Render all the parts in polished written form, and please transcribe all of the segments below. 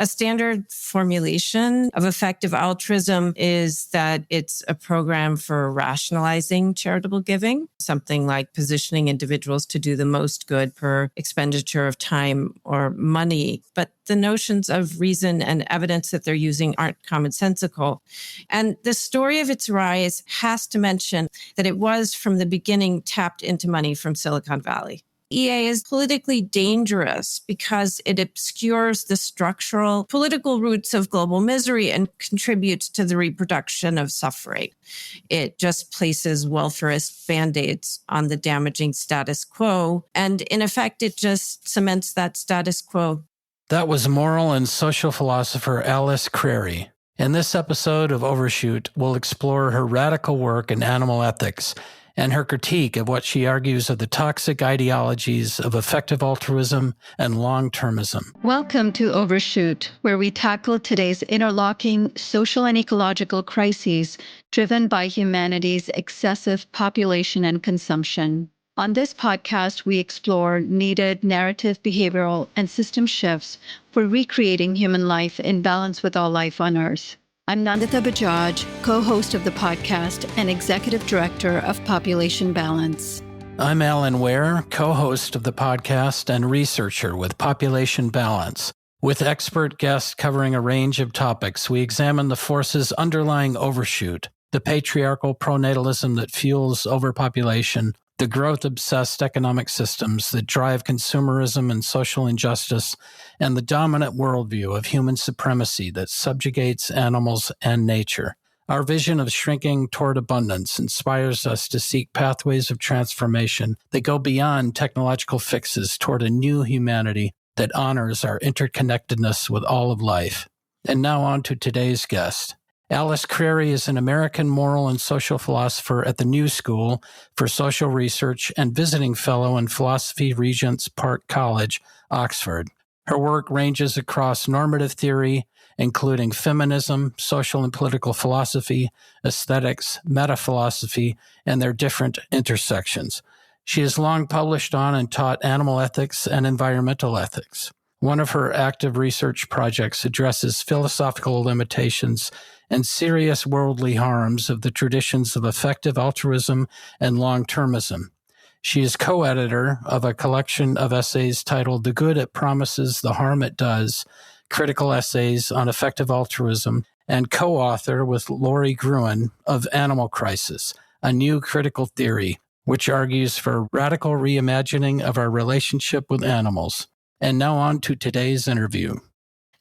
A standard formulation of effective altruism is that it's a program for rationalizing charitable giving, something like positioning individuals to do the most good per expenditure of time or money. But the notions of reason and evidence that they're using aren't commonsensical. And the story of its rise has to mention that it was from the beginning tapped into money from Silicon Valley. EA is politically dangerous because it obscures the structural political roots of global misery and contributes to the reproduction of suffering. It just places welfarist band-aids on the damaging status quo, and in effect, it just cements that status quo. That was moral and social philosopher Alice Crary. In this episode of Overshoot, we'll explore her radical work in animal ethics and her critique of what she argues are the toxic ideologies of effective altruism and longtermism. Welcome to Overshoot, where we tackle today's interlocking social and ecological crises driven by humanity's excessive population and consumption. On this podcast, we explore needed narrative, behavioral, and system shifts for recreating human life in balance with all life on Earth. I'm Nandita Bajaj, co-host of the podcast and executive director of Population Balance. I'm Alan Ware, co-host of the podcast and researcher with Population Balance. With expert guests covering a range of topics, we examine the forces underlying overshoot, the patriarchal pronatalism that fuels overpopulation, the growth-obsessed economic systems that drive consumerism and social injustice, and the dominant worldview of human supremacy that subjugates animals and nature. Our vision of shrinking toward abundance inspires us to seek pathways of transformation that go beyond technological fixes toward a new humanity that honors our interconnectedness with all of life. And now on to today's guest. Alice Crary is an American moral and social philosopher at the New School for Social Research and visiting fellow in Philosophy Regent's Park College, Oxford. Her work ranges across normative theory, including feminism, social and political philosophy, aesthetics, metaphilosophy, and their different intersections. She has long published on and taught animal ethics and environmental ethics. One of her active research projects addresses philosophical limitations and serious worldly harms of the traditions of effective altruism and longtermism. She is co-editor of a collection of essays titled The Good It Promises, the Harm It Does, Critical Essays on Effective Altruism, and co-author with Laurie Gruen of Animal Crisis, a New Critical Theory, which argues for radical reimagining of our relationship with animals. And now on to today's interview.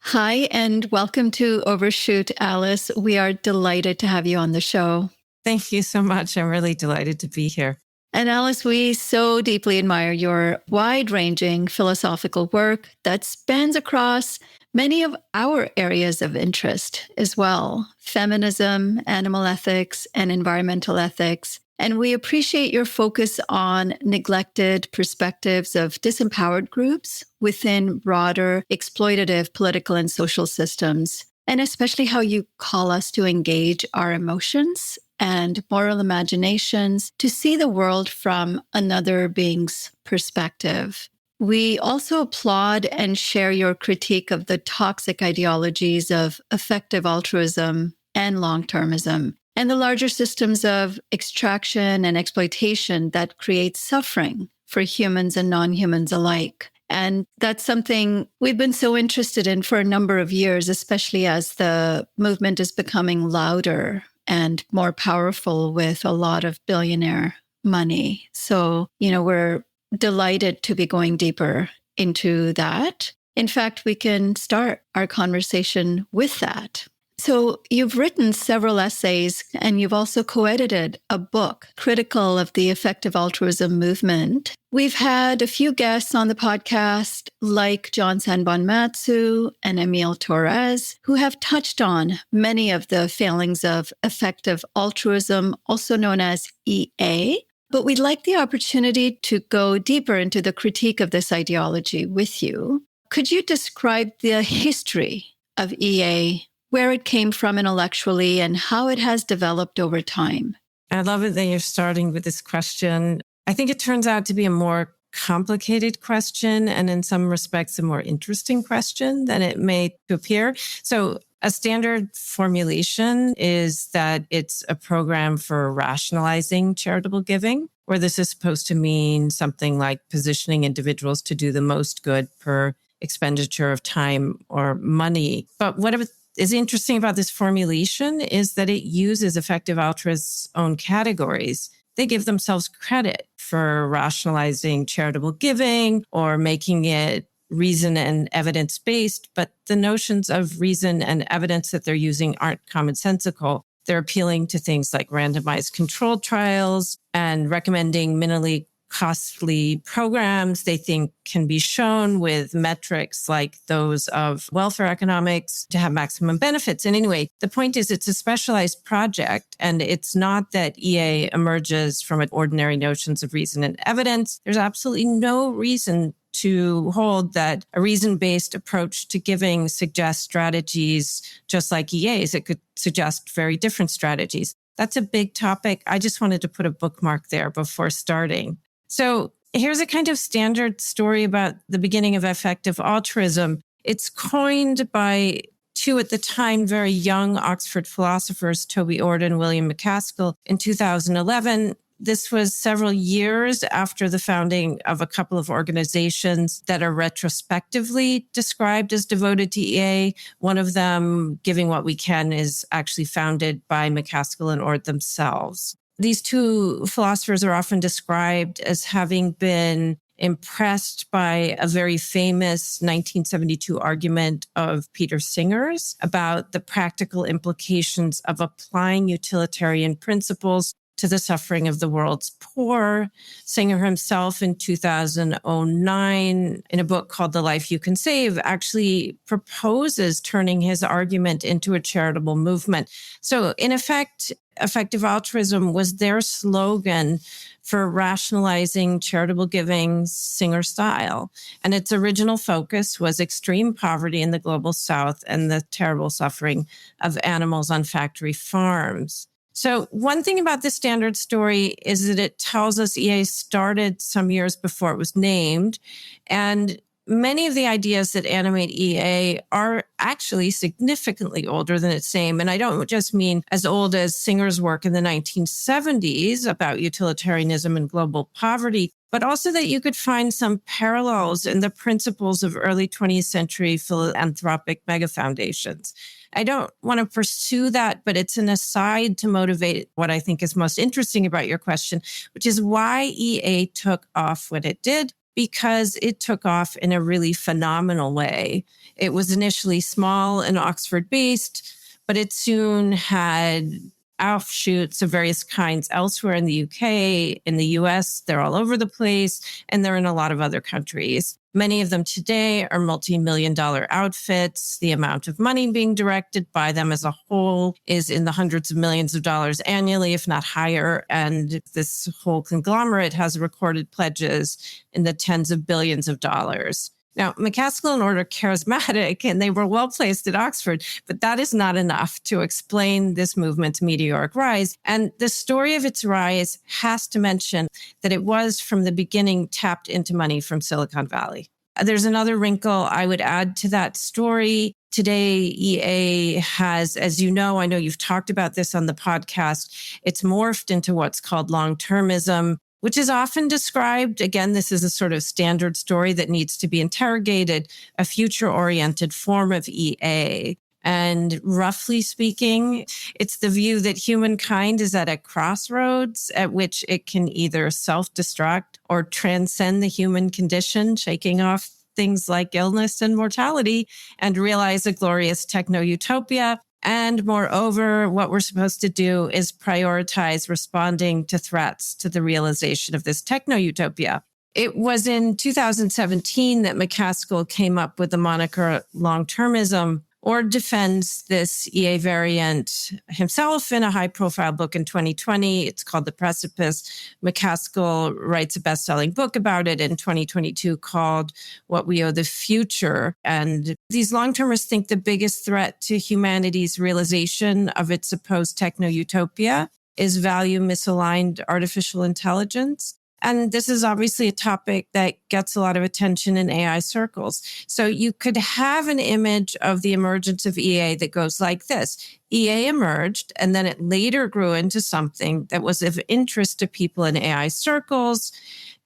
Hi, and welcome to Overshoot, Alice. We are delighted to have you on the show. Thank you so much. I'm really delighted to be here. And Alice, we so deeply admire your wide-ranging philosophical work that spans across many of our areas of interest as well: feminism, animal ethics, and environmental ethics. And we appreciate your focus on neglected perspectives of disempowered groups within broader exploitative political and social systems, and especially how you call us to engage our emotions and moral imaginations to see the world from another being's perspective. We also applaud and share your critique of the toxic ideologies of effective altruism and long-termism, and the larger systems of extraction and exploitation that create suffering for humans and non-humans alike. And that's something we've been so interested in for a number of years, especially as the movement is becoming louder and more powerful with a lot of billionaire money. So, we're delighted to be going deeper into that. In fact, we can start our conversation with that. So you've written several essays, and you've also co-edited a book critical of the effective altruism movement. We've had a few guests on the podcast, like John Sanbon-Matsu and Emil Torres, who have touched on many of the failings of effective altruism, also known as EA. But we'd like the opportunity to go deeper into the critique of this ideology with you. Could you describe the history of EA, where it came from intellectually, and how it has developed over time? I love it that you're starting with this question. I think it turns out to be a more complicated question, and in some respects, a more interesting question than it may appear. So a standard formulation is that it's a program for rationalizing charitable giving, where this is supposed to mean something like positioning individuals to do the most good per expenditure of time or money. But what is interesting about this formulation is that it uses effective altruists' own categories. They give themselves credit for rationalizing charitable giving or making it reason and evidence-based, but the notions of reason and evidence that they're using aren't commonsensical. They're appealing to things like randomized controlled trials and recommending minimally costly programs they think can be shown with metrics like those of welfare economics to have maximum benefits. And anyway, the point is it's a specialized project, and it's not that EA emerges from ordinary notions of reason and evidence. There's absolutely no reason to hold that a reason-based approach to giving suggests strategies just like EA's. It could suggest very different strategies. That's a big topic. I just wanted to put a bookmark there before starting. So here's a kind of standard story about the beginning of effective altruism. It's coined by two at the time very young Oxford philosophers, Toby Ord and William MacAskill, in 2011. This was several years after the founding of a couple of organizations that are retrospectively described as devoted to EA. One of them, Giving What We Can, is actually founded by MacAskill and Ord themselves. These two philosophers are often described as having been impressed by a very famous 1972 argument of Peter Singer's about the practical implications of applying utilitarian principles to the suffering of the world's poor. Singer himself in 2009, in a book called The Life You Can Save, actually proposes turning his argument into a charitable movement. So in effect, effective altruism was their slogan for rationalizing charitable giving Singer style. And its original focus was extreme poverty in the global South and the terrible suffering of animals on factory farms. So one thing about the standard story is that it tells us EA started some years before it was named, and many of the ideas that animate EA are actually significantly older than its name. And I don't just mean as old as Singer's work in the 1970s about utilitarianism and global poverty, but also that you could find some parallels in the principles of early 20th century philanthropic mega foundations. I don't want to pursue that, but it's an aside to motivate what I think is most interesting about your question, which is why EA took off when it did, because it took off in a really phenomenal way. It was initially small and Oxford-based, but it soon had offshoots of various kinds elsewhere in the UK, in the US. They're all over the place, and they're in a lot of other countries. Many of them today are multi-million-dollar outfits. The amount of money being directed by them as a whole is in the hundreds of millions of dollars annually, if not higher. And this whole conglomerate has recorded pledges in the tens of billions of dollars. Now, MacAskill and Ord are charismatic, and they were well-placed at Oxford, but that is not enough to explain this movement's meteoric rise. And the story of its rise has to mention that it was from the beginning tapped into money from Silicon Valley. There's another wrinkle I would add to that story. Today, EA has, as you know, I know you've talked about this on the podcast, it's morphed into what's called long-termism, which is often described, again, this is a sort of standard story that needs to be interrogated, a future-oriented form of EA. And roughly speaking, it's the view that humankind is at a crossroads at which it can either self-destruct or transcend the human condition, shaking off things like illness and mortality, and realize a glorious techno-utopia. And moreover, what we're supposed to do is prioritize responding to threats to the realization of this techno-utopia. It was in 2017 that MacAskill came up with the moniker long-termism, or defends this EA variant himself in a high-profile book in 2020. It's called The Precipice. MacAskill writes a best-selling book about it in 2022 called What We Owe the Future. And these long-termists think the biggest threat to humanity's realization of its supposed techno-utopia is value-misaligned artificial intelligence. And this is obviously a topic that gets a lot of attention in AI circles. So you could have an image of the emergence of EA that goes like this. EA emerged, and then it later grew into something that was of interest to people in AI circles.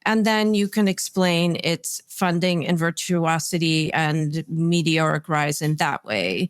And then you can explain its funding and virtuosity and meteoric rise in that way.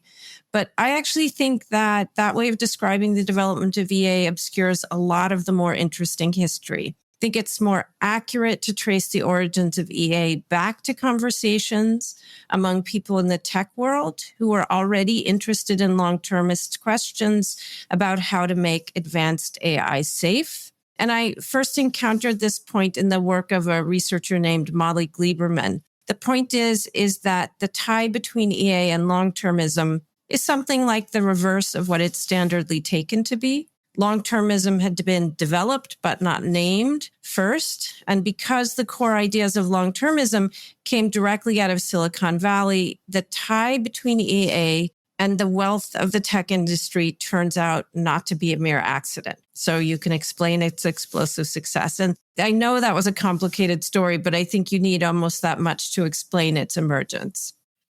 But I actually think that that way of describing the development of EA obscures a lot of the more interesting history. I think it's more accurate to trace the origins of EA back to conversations among people in the tech world who were already interested in long-termist questions about how to make advanced AI safe. And I first encountered this point in the work of a researcher named Molly Gleiberman. The point is that the tie between EA and long-termism is something like the reverse of what it's standardly taken to be. Long-termism had been developed but not named first. And because the core ideas of long-termism came directly out of Silicon Valley, the tie between EA and the wealth of the tech industry turns out not to be a mere accident. So you can explain its explosive success. And I know that was a complicated story, but I think you need almost that much to explain its emergence.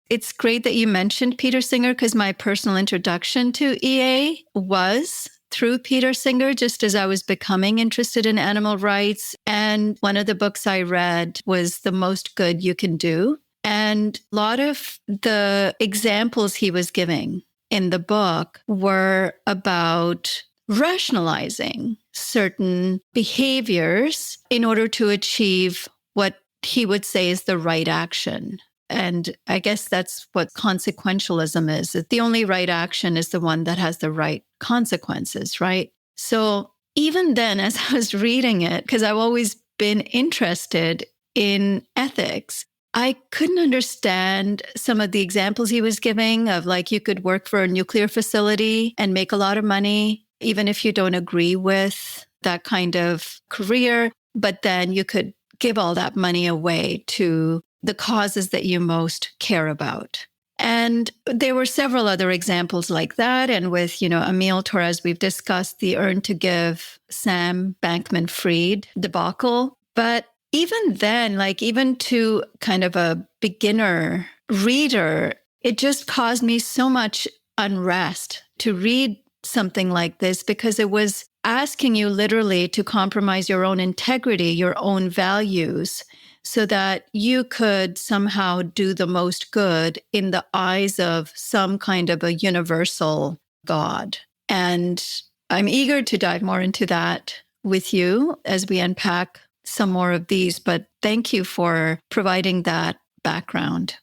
It's great that you mentioned Peter Singer, because my personal introduction to EA was through Peter Singer, just as I was becoming interested in animal rights. And one of the books I read was The Most Good You Can Do. And a lot of the examples he was giving in the book were about rationalizing certain behaviors in order to achieve what he would say is the right action. And I guess that's what consequentialism is, that the only right action is the one that has the right consequences, right? So even then, as I was reading it, because I've always been interested in ethics, I couldn't understand some of the examples he was giving of, like, you could work for a nuclear facility and make a lot of money, even if you don't agree with that kind of career, but then you could give all that money away to the causes that you most care about. And there were several other examples like that. And with, Emil Torres, we've discussed the Earn to Give, Sam Bankman-Fried debacle. But even then, even to kind of a beginner reader, it just caused me so much unrest to read something like this, because it was asking you literally to compromise your own integrity, your own values, so that you could somehow do the most good in the eyes of some kind of a universal God. And I'm eager to dive more into that with you as we unpack some more of these, but thank you for providing that background.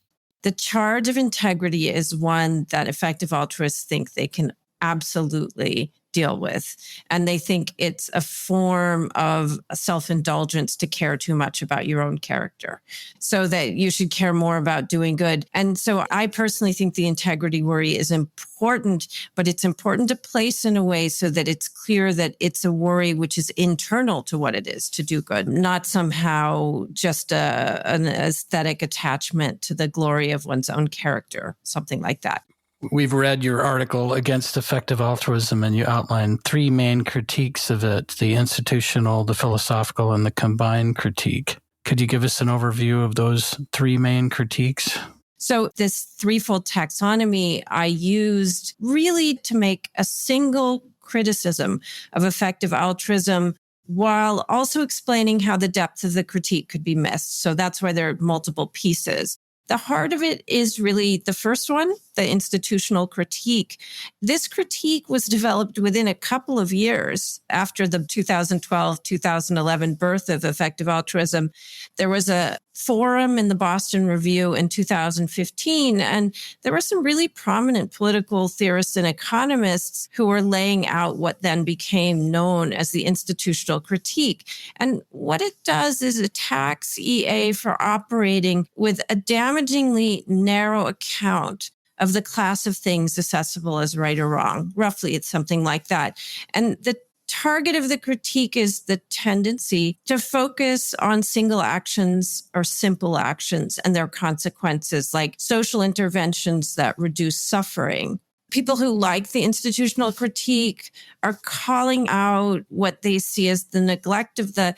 The charge of integrity is one that effective altruists think they can absolutely deal with. And they think it's a form of self-indulgence to care too much about your own character, so that you should care more about doing good. And so I personally think the integrity worry is important, but it's important to place in a way so that it's clear that it's a worry which is internal to what it is to do good, not somehow just an aesthetic attachment to the glory of one's own character, something like that. We've read your article Against Effective Altruism, and you outline three main critiques of it: the institutional, the philosophical, and the combined critique. Could you give us an overview of those three main critiques? So this threefold taxonomy I used really to make a single criticism of effective altruism, while also explaining how the depth of the critique could be missed. So that's why there are multiple pieces. The heart of it is really the first one, the institutional critique. This critique was developed within a couple of years after the 2012-2011 birth of effective altruism. There was a forum in the Boston Review in 2015, and there were some really prominent political theorists and economists who were laying out what then became known as the institutional critique. And what it does is attacks EA for operating with a damagingly narrow account of the class of things assessable as right or wrong. Roughly, it's something like that. And the target of the critique is the tendency to focus on single actions or simple actions and their consequences, like social interventions that reduce suffering. People who like the institutional critique are calling out what they see as the neglect of the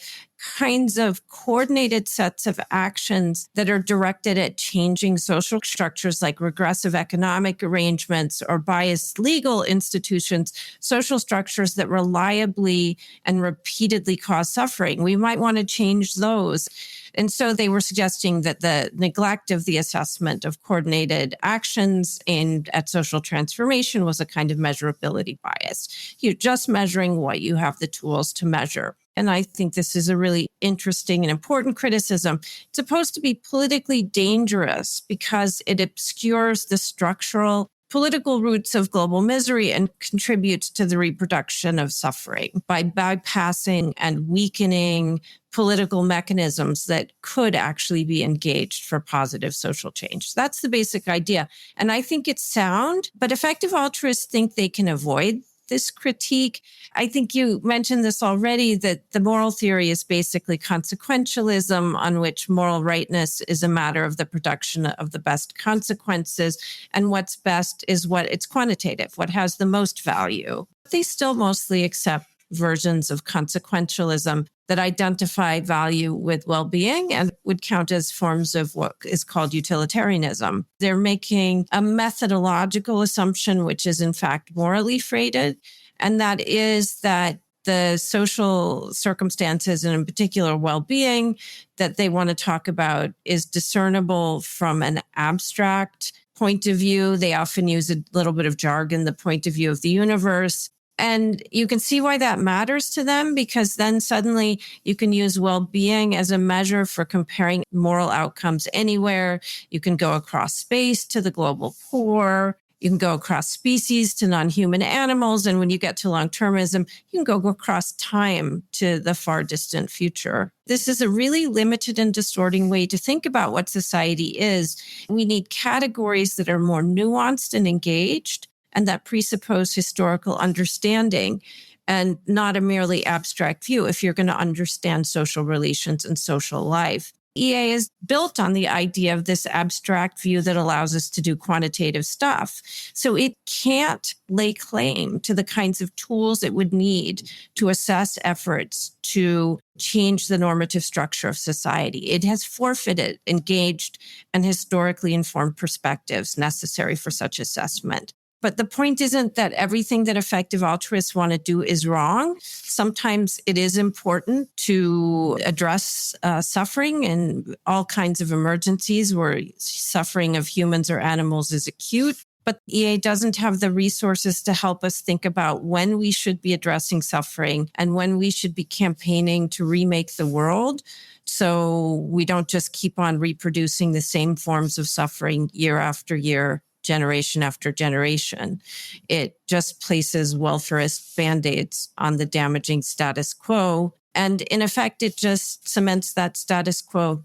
kinds of coordinated sets of actions that are directed at changing social structures like regressive economic arrangements or biased legal institutions, social structures that reliably and repeatedly cause suffering. We might want to change those. And so they were suggesting that the neglect of the assessment of coordinated actions aimed at social transformation was a kind of measurability bias. You're just measuring what you have the tools to measure. And I think this is a really interesting and important criticism. It's supposed to be politically dangerous because it obscures the structural political roots of global misery and contributes to the reproduction of suffering by bypassing and weakening political mechanisms that could actually be engaged for positive social change. That's the basic idea. And I think it's sound, but effective altruists think they can avoid this critique. I think you mentioned this already, that the moral theory is basically consequentialism, on which moral rightness is a matter of the production of the best consequences. And what's best is it's quantitative, what has the most value. They still mostly accept versions of consequentialism that identify value with well-being and would count as forms of what is called utilitarianism. They're making a methodological assumption, which is in fact morally freighted, and that is that the social circumstances, and in particular well-being, that they want to talk about is discernible from an abstract point of view. They often use a little bit of jargon, the point of view of the universe. And you can see why that matters to them, because then suddenly you can use well-being as a measure for comparing moral outcomes anywhere. You can go across space to the global poor. You can go across species to non-human animals. And when you get to long-termism, you can go across time to the far distant future. This is a really limited and distorting way to think about what society is. We need categories that are more nuanced and engaged, and that presuppose historical understanding and not a merely abstract view if you're going to understand social relations and social life. EA is built on the idea of this abstract view that allows us to do quantitative stuff. So it can't lay claim to the kinds of tools it would need to assess efforts to change the normative structure of society. It has forfeited engaged and historically informed perspectives necessary for such assessment. But the point isn't that everything that effective altruists want to do is wrong. Sometimes it is important to address suffering and all kinds of emergencies where suffering of humans or animals is acute. But EA doesn't have the resources to help us think about when we should be addressing suffering and when we should be campaigning to remake the world, so we don't just keep on reproducing the same forms of suffering year after year, generation after generation. It just places welfarist band-aids on the damaging status quo. And in effect, it just cements that status quo.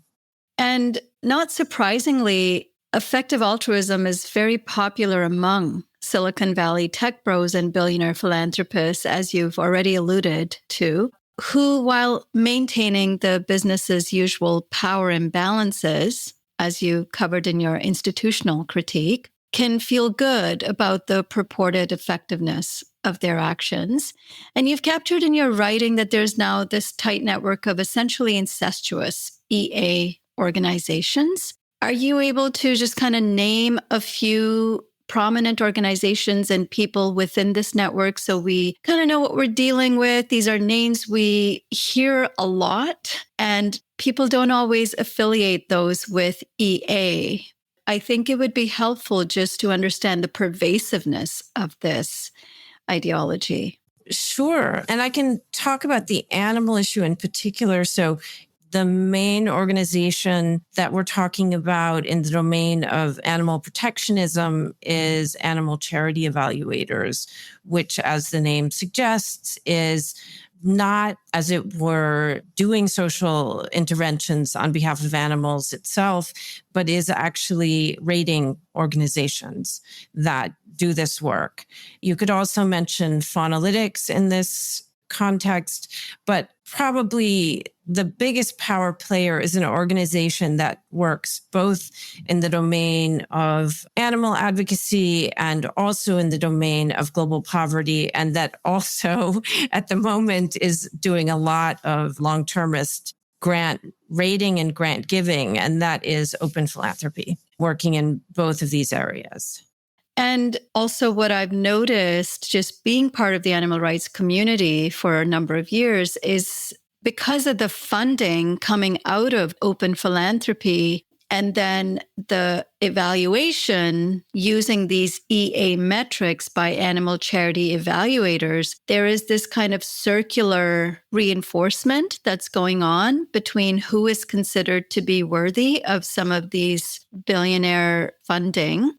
And not surprisingly, effective altruism is very popular among Silicon Valley tech bros and billionaire philanthropists, as you've already alluded to, who, while maintaining the business's usual power imbalances, as you covered in your institutional critique, can feel good about the purported effectiveness of their actions. And you've captured in your writing that there's now this tight network of essentially incestuous EA organizations. Are you able to just kind of name a few prominent organizations and people within this network so we kind of know what we're dealing with? These are names we hear a lot, and people don't always affiliate those with EA. I think it would be helpful just to understand the pervasiveness of this ideology. Sure. And I can talk about the animal issue in particular. So the main organization that we're talking about in the domain of animal protectionism is Animal Charity Evaluators, which, as the name suggests, is not, as it were, doing social interventions on behalf of animals itself, but is actually rating organizations that do this work. You could also mention Faunalytics in this context, but probably the biggest power player is an organization that works both in the domain of animal advocacy and also in the domain of global poverty, and that also at the moment is doing a lot of long-termist grant rating and grant giving, and that is Open Philanthropy, working in both of these areas. And also what I've noticed just being part of the animal rights community for a number of years is because of the funding coming out of Open Philanthropy and then the evaluation using these EA metrics by animal charity evaluators, there is this kind of circular reinforcement that's going on between who is considered to be worthy of some of these billionaire funding.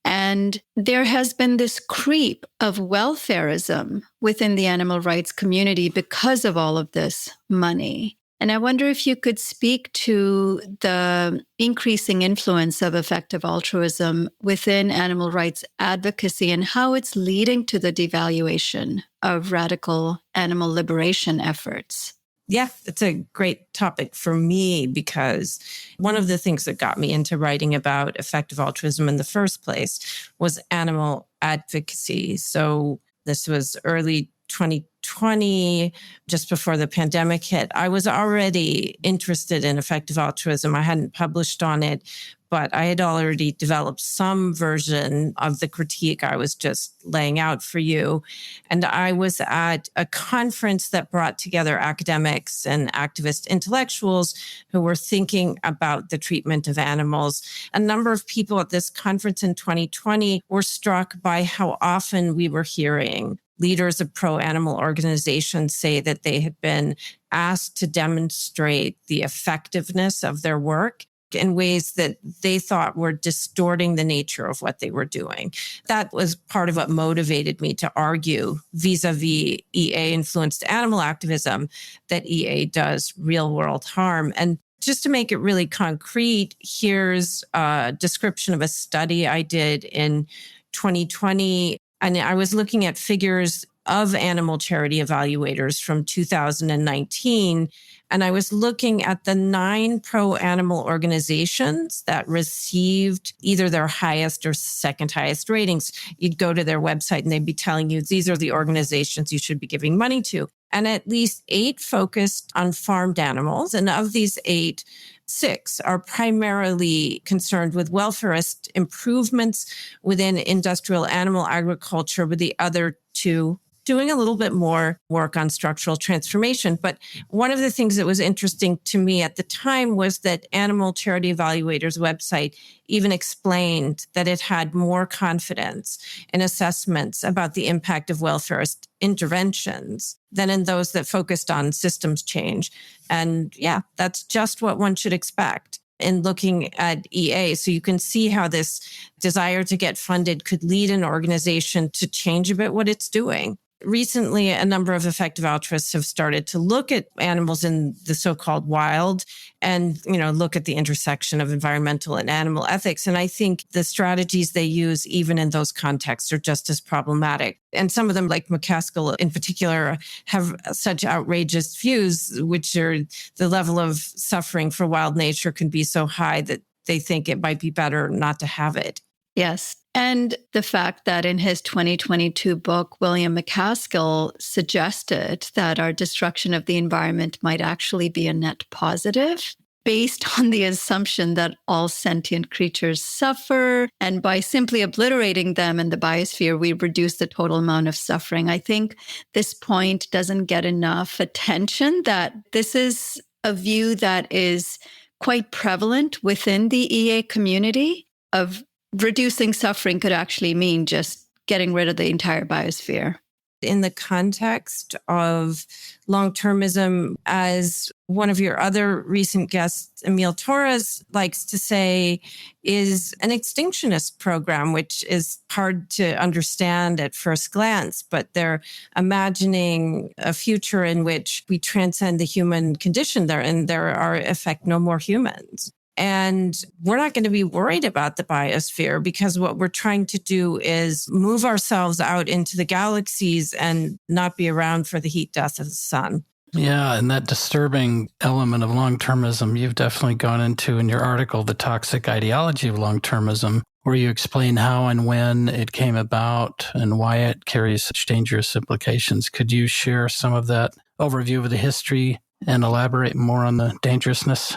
And there has been this creep of welfarism within the animal rights community because of all of this money. And I wonder if you could speak to the increasing influence of effective altruism within animal rights advocacy and how it's leading to the devaluation of radical animal liberation efforts. Yeah, it's a great topic for me because one of the things that got me into writing about effective altruism in the first place was animal advocacy. So this was early 2020, just before the pandemic hit. I was already interested in effective altruism. I hadn't published on it, but I had already developed some version of the critique I was just laying out for you. And I was at a conference that brought together academics and activist intellectuals who were thinking about the treatment of animals. A number of people at this conference in 2020 were struck by how often we were hearing leaders of pro-animal organizations say that they had been asked to demonstrate the effectiveness of their work in ways that they thought were distorting the nature of what they were doing. That was part of what motivated me to argue vis-a-vis EA-influenced animal activism that EA does real-world harm. And just to make it really concrete, here's a description of a study I did in 2020. And I was looking at figures of animal charity evaluators from 2019. And I was looking at the 9 pro-animal organizations that received either their highest or second highest ratings. You'd go to their website and they'd be telling you, these are the organizations you should be giving money to. And at least 8 focused on farmed animals. And of these 8, 6 are primarily concerned with welfarist improvements within industrial animal agriculture, with the other 2 doing a little bit more work on structural transformation. But one of the things that was interesting to me at the time was that Animal Charity Evaluators website even explained that it had more confidence in assessments about the impact of welfarist interventions than in those that focused on systems change. And yeah, that's just what one should expect in looking at EA. So you can see how this desire to get funded could lead an organization to change a bit what it's doing. Recently, a number of effective altruists have started to look at animals in the so-called wild and, look at the intersection of environmental and animal ethics. And I think the strategies they use, even in those contexts, are just as problematic. And some of them, like McCaskill in particular, have such outrageous views, which are the level of suffering for wild nature can be so high that they think it might be better not to have it. Yes. And the fact that in his 2022 book, William McCaskill suggested that our destruction of the environment might actually be a net positive based on the assumption that all sentient creatures suffer. And by simply obliterating them in the biosphere, we reduce the total amount of suffering. I think this point doesn't get enough attention, that this is a view that is quite prevalent within the EA community of reducing suffering could actually mean just getting rid of the entire biosphere. In the context of long-termism, as one of your other recent guests, Emil Torres, likes to say, is an extinctionist program, which is hard to understand at first glance, but they're imagining a future in which we transcend the human condition there and there are, in effect, no more humans. And we're not going to be worried about the biosphere because what we're trying to do is move ourselves out into the galaxies and not be around for the heat death of the sun. Yeah, and that disturbing element of long-termism you've definitely gone into in your article, The Toxic Ideology of Long-Termism, where you explain how and when it came about and why it carries such dangerous implications. Could you share some of that overview of the history and elaborate more on the dangerousness?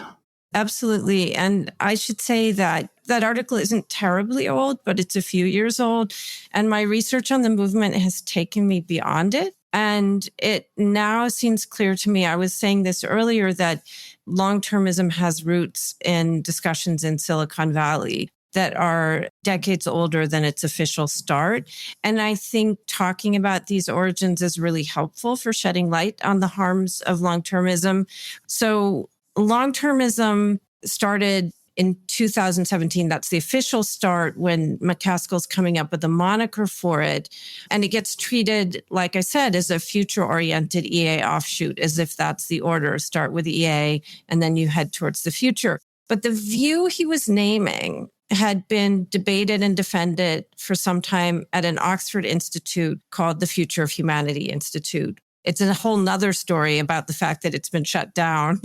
Absolutely. And I should say that that article isn't terribly old, but it's a few years old. And my research on the movement has taken me beyond it. And it now seems clear to me, I was saying this earlier, that long-termism has roots in discussions in Silicon Valley that are decades older than its official start. And I think talking about these origins is really helpful for shedding light on the harms of long-termism. So long-termism started in 2017. That's the official start when McCaskill's coming up with a moniker for it. And it gets treated, like I said, as a future-oriented EA offshoot, as if that's the order. Start with EA, and then you head towards the future. But the view he was naming had been debated and defended for some time at an Oxford institute called the Future of Humanity Institute. It's a whole nother story about the fact that it's been shut down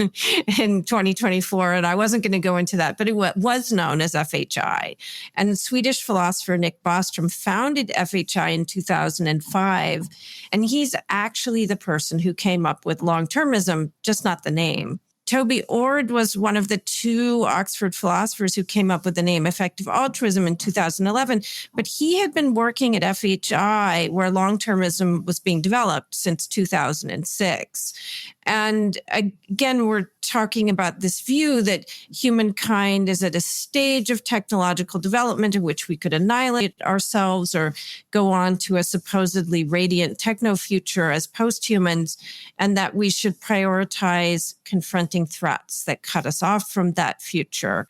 in 2024. And I wasn't going to go into that, but it was known as FHI. And the Swedish philosopher Nick Bostrom founded FHI in 2005. And he's actually the person who came up with long-termism, just not the name. Toby Ord was one of the two Oxford philosophers who came up with the name effective altruism in 2011, but he had been working at FHI where long-termism was being developed since 2006. And again, we're talking about this view that humankind is at a stage of technological development in which we could annihilate ourselves or go on to a supposedly radiant techno-future as post-humans, and that we should prioritize confronting threats that cut us off from that future.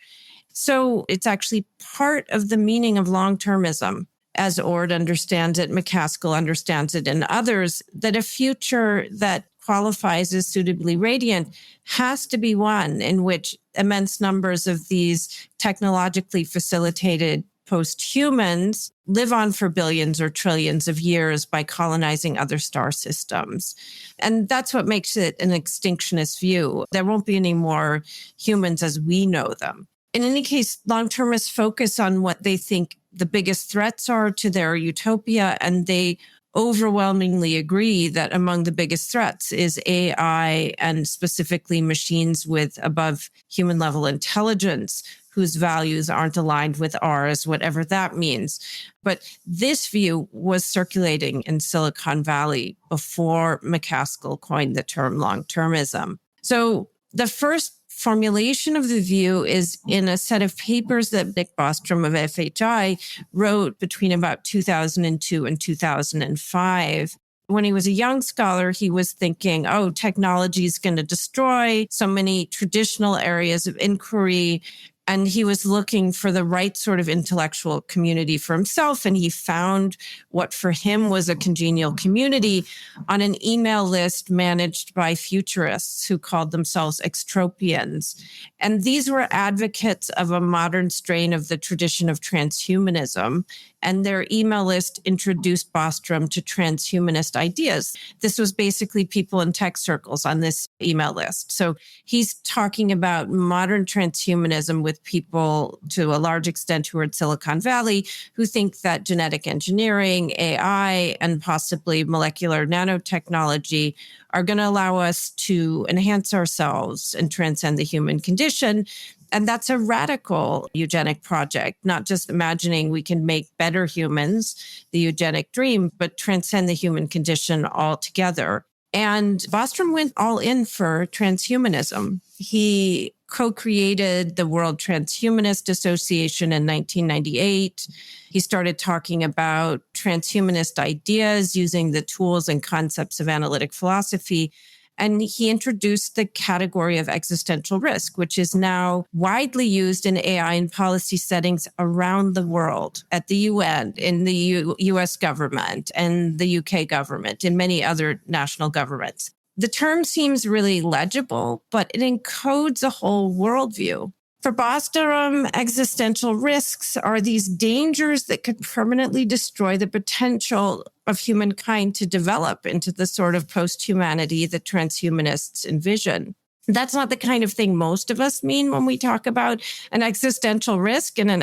So it's actually part of the meaning of long-termism, as Ord understands it, McCaskill understands it, and others, that a future that qualifies as suitably radiant has to be one in which immense numbers of these technologically facilitated post-humans live on for billions or trillions of years by colonizing other star systems. And that's what makes it an extinctionist view. There won't be any more humans as we know them. In any case, long-termists focus on what they think the biggest threats are to their utopia, and they overwhelmingly agree that among the biggest threats is AI, and specifically machines with above human level intelligence whose values aren't aligned with ours, whatever that means. But this view was circulating in Silicon Valley before McCaskill coined the term long-termism. So the first formulation of the view is in a set of papers that Nick Bostrom of FHI wrote between about 2002 and 2005. When he was a young scholar, he was thinking, technology is going to destroy so many traditional areas of inquiry. And he was looking for the right sort of intellectual community for himself. And he found what for him was a congenial community on an email list managed by futurists who called themselves extropians. And these were advocates of a modern strain of the tradition of transhumanism. And their email list introduced Bostrom to transhumanist ideas. This was basically people in tech circles on this email list. So he's talking about modern transhumanism with people to a large extent who are in Silicon Valley who think that genetic engineering, AI, and possibly molecular nanotechnology are going to allow us to enhance ourselves and transcend the human condition. And that's a radical eugenic project, not just imagining we can make better humans, the eugenic dream, but transcend the human condition altogether. And Bostrom went all in for transhumanism. He co-created the World Transhumanist Association in 1998. He started talking about transhumanist ideas using the tools and concepts of analytic philosophy. And he introduced the category of existential risk, which is now widely used in AI and policy settings around the world, at the UN, in the US government, and the UK government, and many other national governments. The term seems really legible, but it encodes a whole worldview. For Bostrom, existential risks are these dangers that could permanently destroy the potential of humankind to develop into the sort of post-humanity that transhumanists envision. That's not the kind of thing most of us mean when we talk about an existential risk. And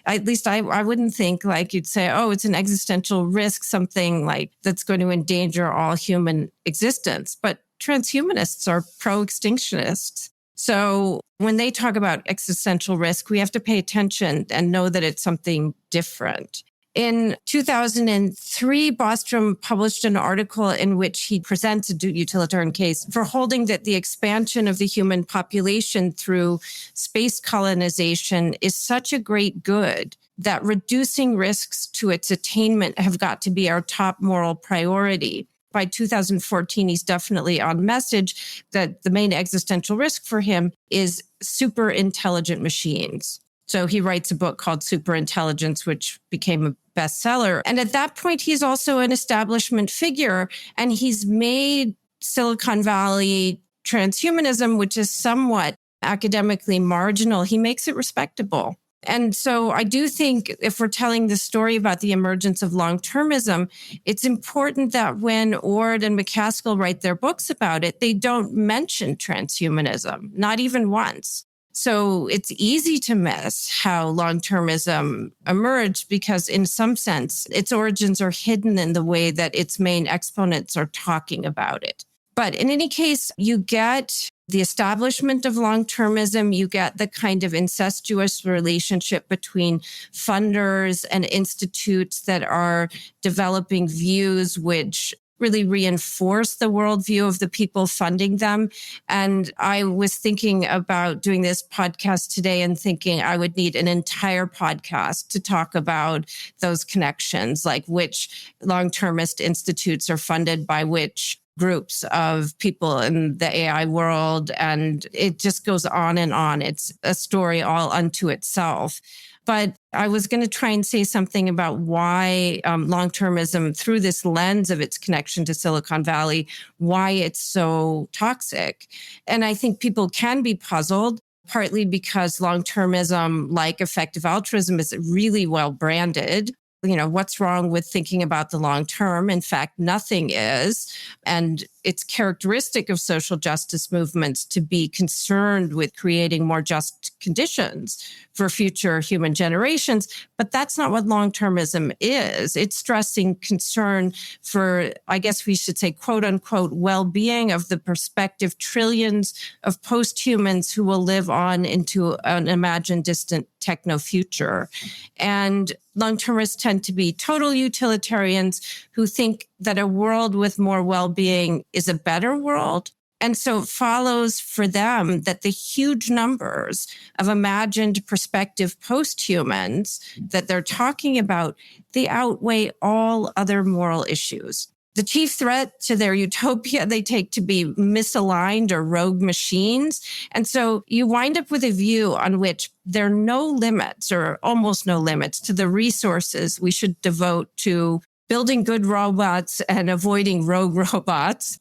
at least I wouldn't think like you'd say, oh, it's an existential risk, something like that's going to endanger all human existence. But transhumanists are pro-extinctionists. So when they talk about existential risk, we have to pay attention and know that it's something different. In 2003, Bostrom published an article in which he presents a utilitarian case for holding that the expansion of the human population through space colonization is such a great good that reducing risks to its attainment have got to be our top moral priority. By 2014, he's definitely on message that the main existential risk for him is super intelligent machines. So he writes a book called Superintelligence, which became a bestseller. And at that point, he's also an establishment figure, and he's made Silicon Valley transhumanism, which is somewhat academically marginal, he makes it respectable. And so I do think if we're telling the story about the emergence of long-termism, it's important that when Ord and McCaskill write their books about it, they don't mention transhumanism, not even once. So it's easy to miss how long-termism emerged because in some sense, its origins are hidden in the way that its main exponents are talking about it. But in any case, you get the establishment of long-termism, you get the kind of incestuous relationship between funders and institutes that are developing views which really reinforce the worldview of the people funding them. And I was thinking about doing this podcast today and thinking I would need an entire podcast to talk about those connections, like which long-termist institutes are funded by which groups of people in the AI world. And it just goes on and on. It's a story all unto itself. But I was going to try and say something about why long-termism, through this lens of its connection to Silicon Valley, why it's so toxic. And I think people can be puzzled, partly because long-termism, like effective altruism, is really well branded. You know, what's wrong with thinking about the long term? In fact, nothing is. And it's characteristic of social justice movements to be concerned with creating more just conditions for future human generations. But that's not what long-termism is. It's stressing concern for, I guess we should say, quote unquote, well-being of the prospective trillions of post-humans who will live on into an imagined distant techno-future. And long-termists tend to be total utilitarians who think that a world with more well-being is a better world. And so it follows for them that the huge numbers of imagined prospective post-humans that they're talking about, they outweigh all other moral issues. The chief threat to their utopia they take to be misaligned or rogue machines. And so you wind up with a view on which there are no limits or almost no limits to the resources we should devote to building good robots and avoiding rogue robots.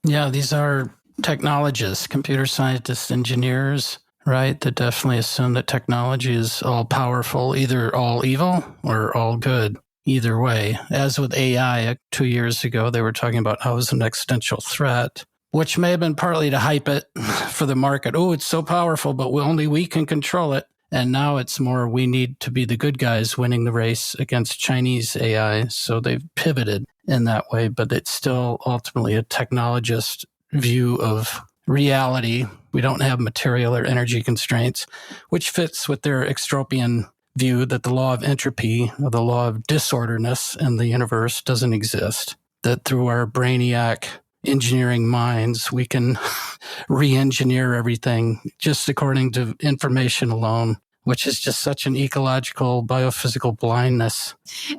Yeah, these are technologists, computer scientists, engineers, right? That definitely assume that technology is all powerful, either all evil or all good. Either way, as with AI 2 years ago, they were talking about how it was an existential threat, which may have been partly to hype it for the market. Oh, it's so powerful, but only we can control it. And now it's more, we need to be the good guys winning the race against Chinese AI. So they've pivoted in that way, but it's still ultimately a technologist view of reality. We don't have material or energy constraints, which fits with their extropian view that the law of entropy, or the law of disorderness in the universe doesn't exist, that through our brainiac engineering minds, we can re-engineer everything just according to information alone, which is just such an ecological, biophysical blindness.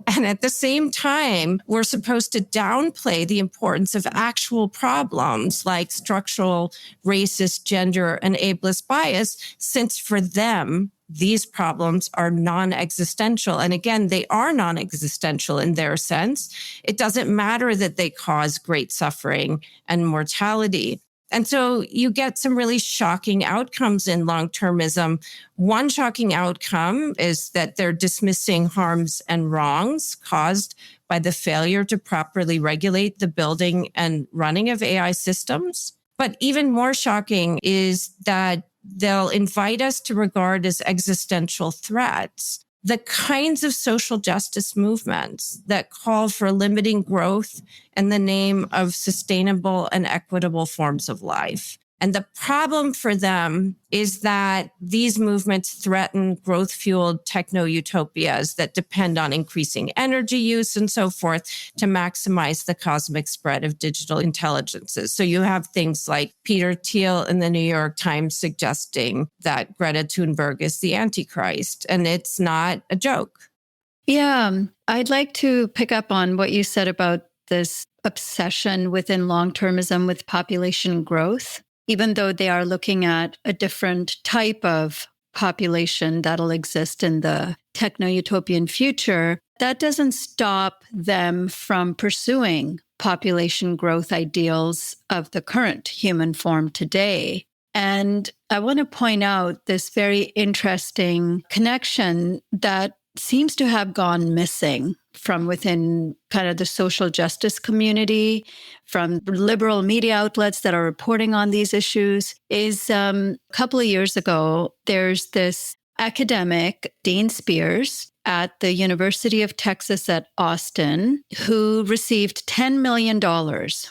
And at the same time, we're supposed to downplay the importance of actual problems like structural, racist, gender, and ableist bias, since for them, these problems are non-existential. And again, they are non-existential in their sense. It doesn't matter that they cause great suffering and mortality. And so you get some really shocking outcomes in long-termism. One shocking outcome is that they're dismissing harms and wrongs caused by the failure to properly regulate the building and running of AI systems. But even more shocking is that they'll invite us to regard as existential threats the kinds of social justice movements that call for limiting growth in the name of sustainable and equitable forms of life. And the problem for them is that these movements threaten growth-fueled techno-utopias that depend on increasing energy use and so forth to maximize the cosmic spread of digital intelligences. So you have things like Peter Thiel in the New York Times suggesting that Greta Thunberg is the Antichrist, and it's not a joke. Yeah, I'd like to pick up on what you said about this obsession within long-termism with population growth. Even though they are looking at a different type of population that'll exist in the techno-utopian future, that doesn't stop them from pursuing population growth ideals of the current human form today. And I want to point out this very interesting connection that seems to have gone missing from within kind of the social justice community, from liberal media outlets that are reporting on these issues, is a couple of years ago, there's this academic, Dean Spears, at the University of Texas at Austin, who received $10 million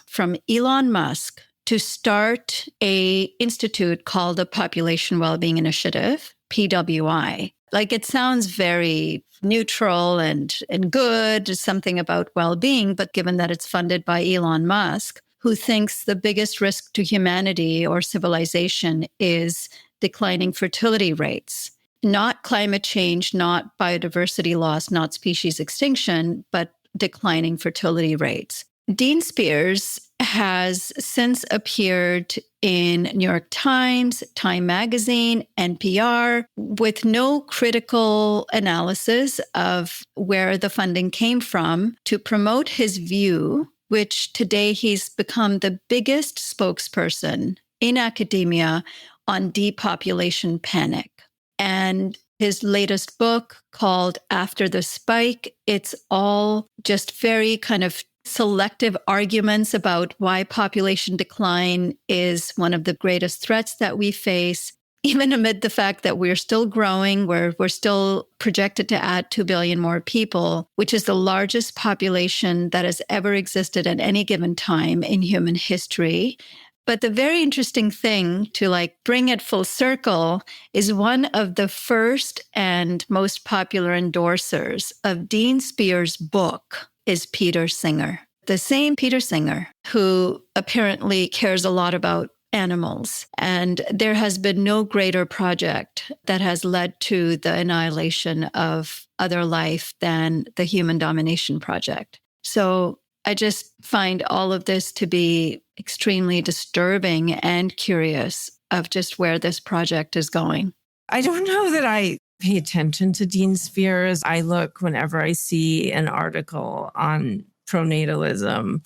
from Elon Musk to start an institute called the Population Wellbeing Initiative, PWI. Like, it sounds very neutral and good, something about well-being, but given that it's funded by Elon Musk, who thinks the biggest risk to humanity or civilization is declining fertility rates, not climate change, not biodiversity loss, not species extinction, but declining fertility rates. Dean Spears has since appeared in New York Times, Time Magazine, NPR, with no critical analysis of where the funding came from to promote his view, which today he's become the biggest spokesperson in academia on depopulation panic. And his latest book called After the Spike, it's all just very kind of selective arguments about why population decline is one of the greatest threats that we face, even amid the fact that we're still growing, we're still projected to add 2 billion more people, which is the largest population that has ever existed at any given time in human history. But the very interesting thing to bring it full circle is one of the first and most popular endorsers of Dean Spears' book is Peter Singer, the same Peter Singer who apparently cares a lot about animals. And there has been no greater project that has led to the annihilation of other life than the Human Domination Project. So I just find all of this to be extremely disturbing and curious of just where this project is going. I don't know that I pay attention to Dean Spears. I look whenever I see an article on pronatalism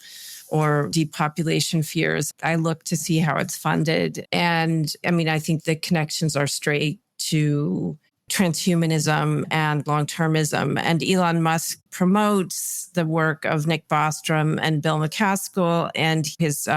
or depopulation fears. I look to see how it's funded. And I mean, I think the connections are straight to transhumanism and long-termism. And Elon Musk promotes the work of Nick Bostrom and Bill McCaskill, and his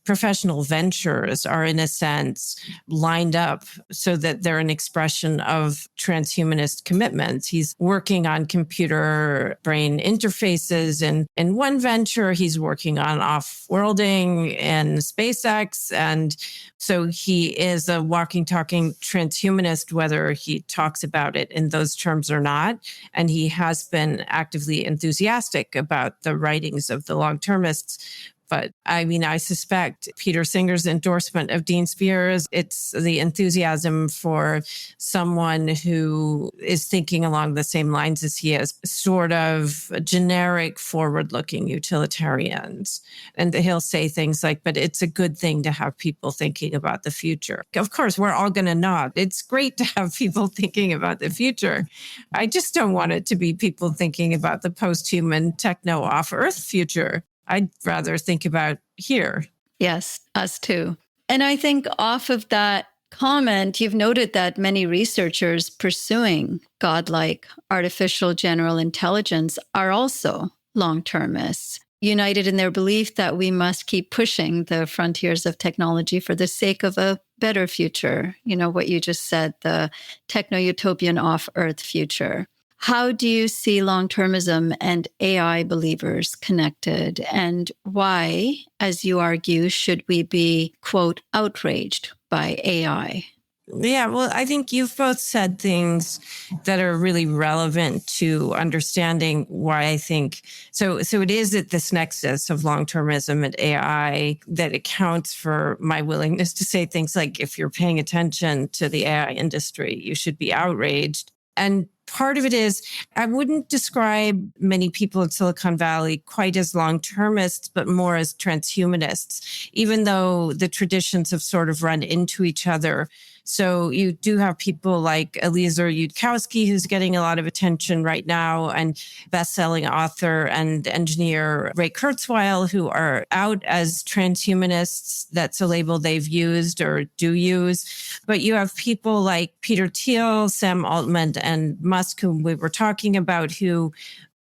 professional ventures are, in a sense, lined up so that they're an expression of transhumanist commitments. He's working on computer-brain interfaces, and in one venture, he's working on off-worlding and SpaceX. And so he is a walking, talking transhumanist, whether he talks about it in those terms or not. And he has been actively enthusiastic about the writings of the long-termists. But I mean, I suspect Peter Singer's endorsement of Dean Spears, it's the enthusiasm for someone who is thinking along the same lines as he is, sort of generic, forward-looking utilitarians. And he'll say things like, but it's a good thing to have people thinking about the future. Of course, we're all going to nod. It's great to have people thinking about the future. I just don't want it to be people thinking about the post-human techno-off-Earth future. I'd rather think about here. Yes, us too. And I think off of that comment, you've noted that many researchers pursuing godlike artificial general intelligence are also long-termists, united in their belief that we must keep pushing the frontiers of technology for the sake of a better future. You know, what you just said, the techno-utopian off-Earth future. How do you see long-termism and AI believers connected? And why, as you argue, should we be, quote, outraged by AI? Yeah, well, I think you've both said things that are really relevant to understanding why I think so it is at this nexus of long-termism and AI that accounts for my willingness to say things like, if you're paying attention to the AI industry, you should be outraged. And part of it is, I wouldn't describe many people in Silicon Valley quite as long-termists, but more as transhumanists, even though the traditions have sort of run into each other. So you do have people like Eliezer Yudkowsky, who's getting a lot of attention right now, and best-selling author and engineer Ray Kurzweil, who are out as transhumanists. That's a label they've used or do use. But you have people like Peter Thiel, Sam Altman, and Musk, whom we were talking about, who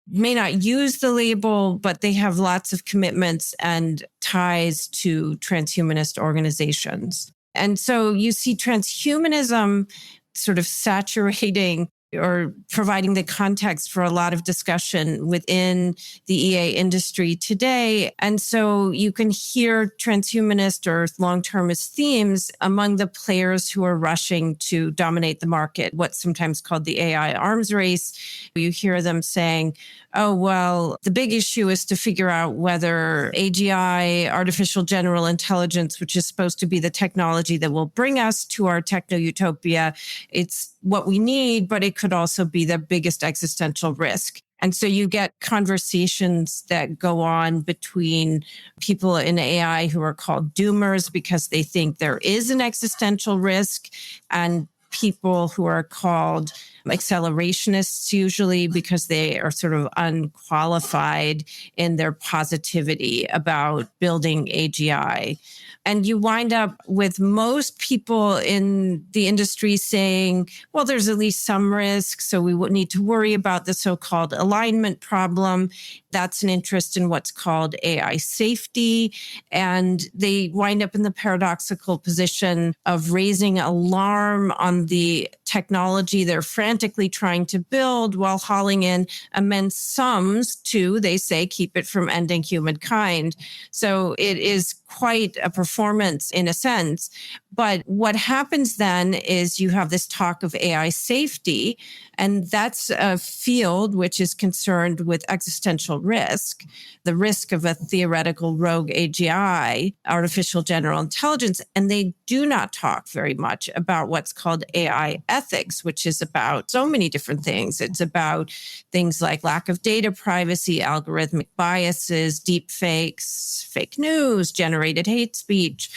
may not use the label, but they have lots of commitments and ties to transhumanist organizations. And so you see transhumanism sort of saturating or providing the context for a lot of discussion within the EA industry today. And so you can hear transhumanist or long-termist themes among the players who are rushing to dominate the market, what's sometimes called the AI arms race. You hear them saying, oh, well, the big issue is to figure out whether AGI, artificial general intelligence, which is supposed to be the technology that will bring us to our techno-utopia, it's what we need, but it could also be the biggest existential risk. And so you get conversations that go on between people in AI who are called doomers because they think there is an existential risk, and people who are called accelerationists, usually because they are sort of unqualified in their positivity about building AGI. And you wind up with most people in the industry saying, well, there's at least some risk, so we wouldn't need to worry about the so-called alignment problem. That's an interest in what's called AI safety. And they wind up in the paradoxical position of raising alarm on the technology they're frantically trying to build while hauling in immense sums to, they say, keep it from ending humankind. So it is quite a performance in a sense. But what happens then is you have this talk of AI safety, and that's a field which is concerned with existential risk, the risk of a theoretical rogue AGI, artificial general intelligence. And they do not talk very much about what's called AI ethics, which is about so many different things. It's about things like lack of data privacy, algorithmic biases, deep fakes, fake news, generated hate speech,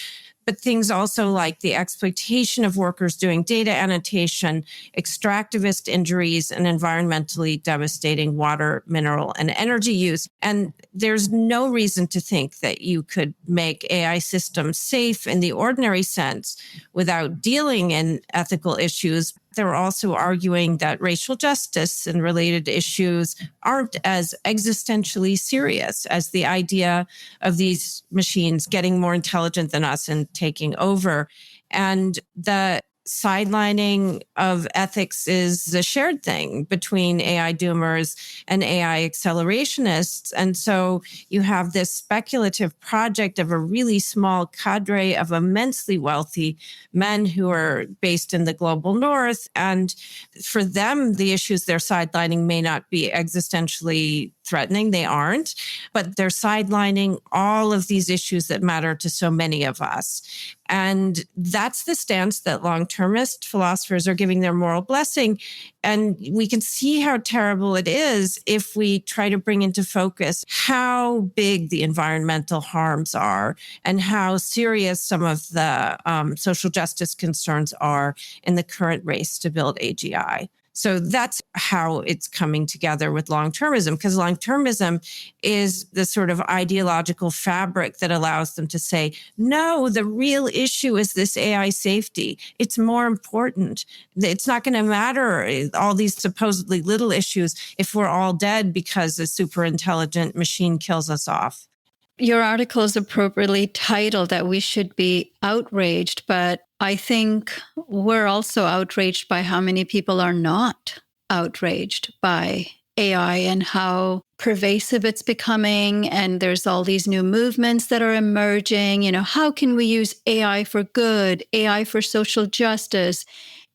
but things also like the exploitation of workers doing data annotation, extractivist injuries, and environmentally devastating water, mineral, and energy use. And there's no reason to think that you could make AI systems safe in the ordinary sense without dealing in ethical issues. They're also arguing that racial justice and related issues aren't as existentially serious as the idea of these machines getting more intelligent than us and taking over. And the sidelining of ethics is a shared thing between AI doomers and AI accelerationists. And so you have this speculative project of a really small cadre of immensely wealthy men who are based in the global north. And for them, the issues they're sidelining may not be existentially threatening. They aren't, but they're sidelining all of these issues that matter to so many of us. And that's the stance that long-termist philosophers are giving their moral blessing. And we can see how terrible it is if we try to bring into focus how big the environmental harms are and how serious some of the social justice concerns are in the current race to build AGI. So that's how it's coming together with long-termism, because long-termism is the sort of ideological fabric that allows them to say, no, the real issue is this AI safety. It's more important. It's not going to matter, all these supposedly little issues, if we're all dead because a super intelligent machine kills us off. Your article is appropriately titled that we should be outraged, but I think we're also outraged by how many people are not outraged by AI and how pervasive it's becoming. And there's all these new movements that are emerging. How can we use AI for good, AI for social justice,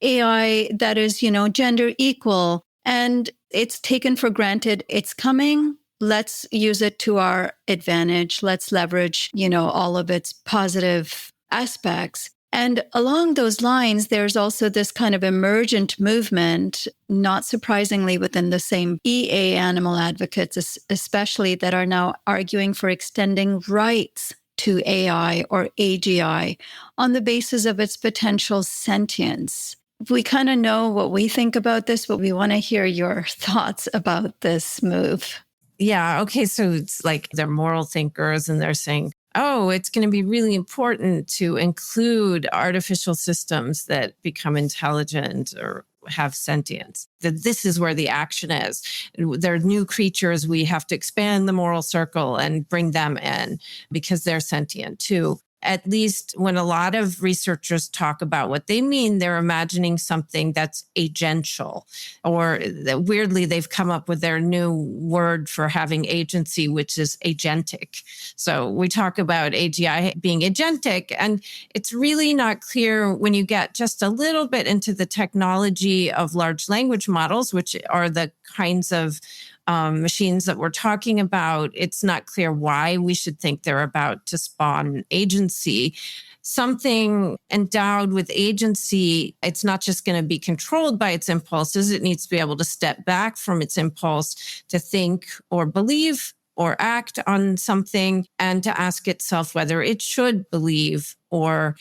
AI that is, gender equal? And it's taken for granted. It's coming. Let's use it to our advantage. Let's leverage, all of its positive aspects. And along those lines, there's also this kind of emergent movement, not surprisingly within the same EA animal advocates, especially, that are now arguing for extending rights to AI or AGI on the basis of its potential sentience. We kind of know what we think about this, but we want to hear your thoughts about this move. Yeah. Okay. So it's like they're moral thinkers and they're saying, oh, it's going to be really important to include artificial systems that become intelligent or have sentience, that this is where the action is. They're new creatures. We have to expand the moral circle and bring them in because they're sentient too. At least when a lot of researchers talk about what they mean, they're imagining something that's agential, or weirdly, they've come up with their new word for having agency, which is agentic. So we talk about AGI being agentic, and it's really not clear when you get just a little bit into the technology of large language models, which are the kinds of machines that we're talking about. It's not clear why we should think they're about to spawn agency. Something endowed with agency, it's not just going to be controlled by its impulses. It needs to be able to step back from its impulse to think or believe or act on something, and to ask itself whether it should believe or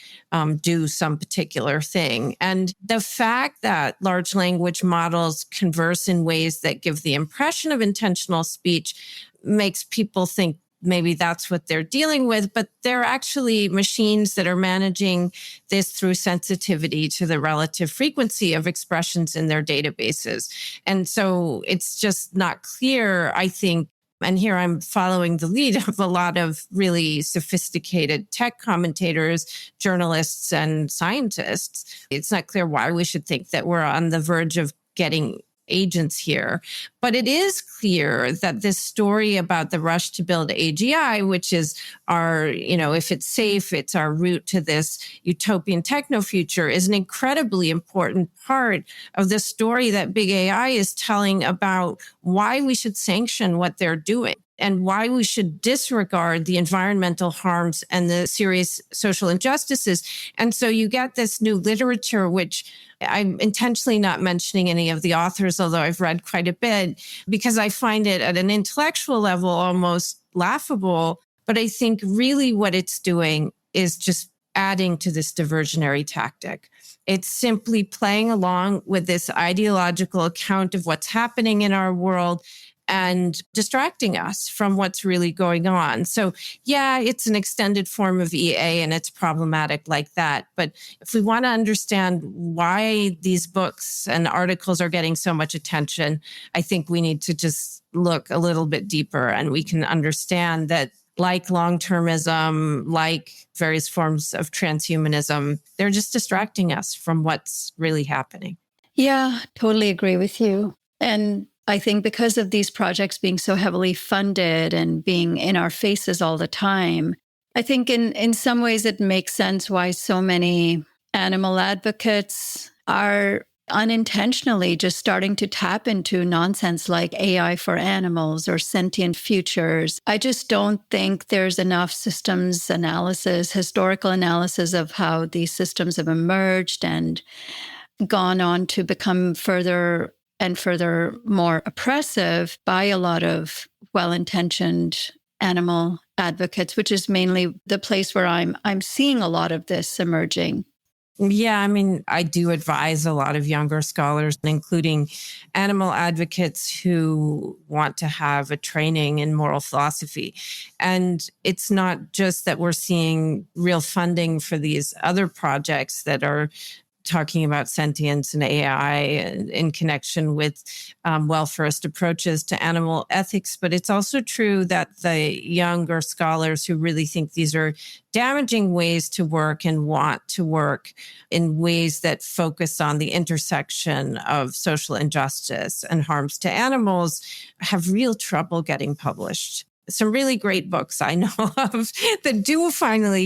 do some particular thing. And the fact that large language models converse in ways that give the impression of intentional speech makes people think maybe that's what they're dealing with, but they're actually machines that are managing this through sensitivity to the relative frequency of expressions in their databases. And so it's just not clear, I think. And here I'm following the lead of a lot of really sophisticated tech commentators, journalists, and scientists. It's not clear why we should think that we're on the verge of getting agents here. But it is clear that this story about the rush to build AGI, which is our, if it's safe, it's our route to this utopian techno future, is an incredibly important part of the story that big AI is telling about why we should sanction what they're doing and why we should disregard the environmental harms and the serious social injustices. And so you get this new literature, which I'm intentionally not mentioning any of the authors, although I've read quite a bit, because I find it at an intellectual level almost laughable. But I think really what it's doing is just adding to this diversionary tactic. It's simply playing along with this ideological account of what's happening in our world and distracting us from what's really going on. So yeah, it's an extended form of EA and it's problematic like that. But if we want to understand why these books and articles are getting so much attention, I think we need to just look a little bit deeper, and we can understand that like long-termism, like various forms of transhumanism, they're just distracting us from what's really happening. Yeah, totally agree with you. And I think because of these projects being so heavily funded and being in our faces all the time, I think in some ways it makes sense why so many animal advocates are unintentionally just starting to tap into nonsense like AI for animals or sentient futures. I just don't think there's enough systems analysis, historical analysis of how these systems have emerged and gone on to become further and further more oppressive by a lot of well-intentioned animal advocates, which is mainly the place where I'm seeing a lot of this emerging. Yeah, I mean, I do advise a lot of younger scholars, including animal advocates who want to have a training in moral philosophy. And it's not just that we're seeing real funding for these other projects that are talking about sentience and AI in connection with welfarist approaches to animal ethics. But it's also true that the younger scholars who really think these are damaging ways to work and want to work in ways that focus on the intersection of social injustice and harms to animals have real trouble getting published. Some really great books I know of that do finally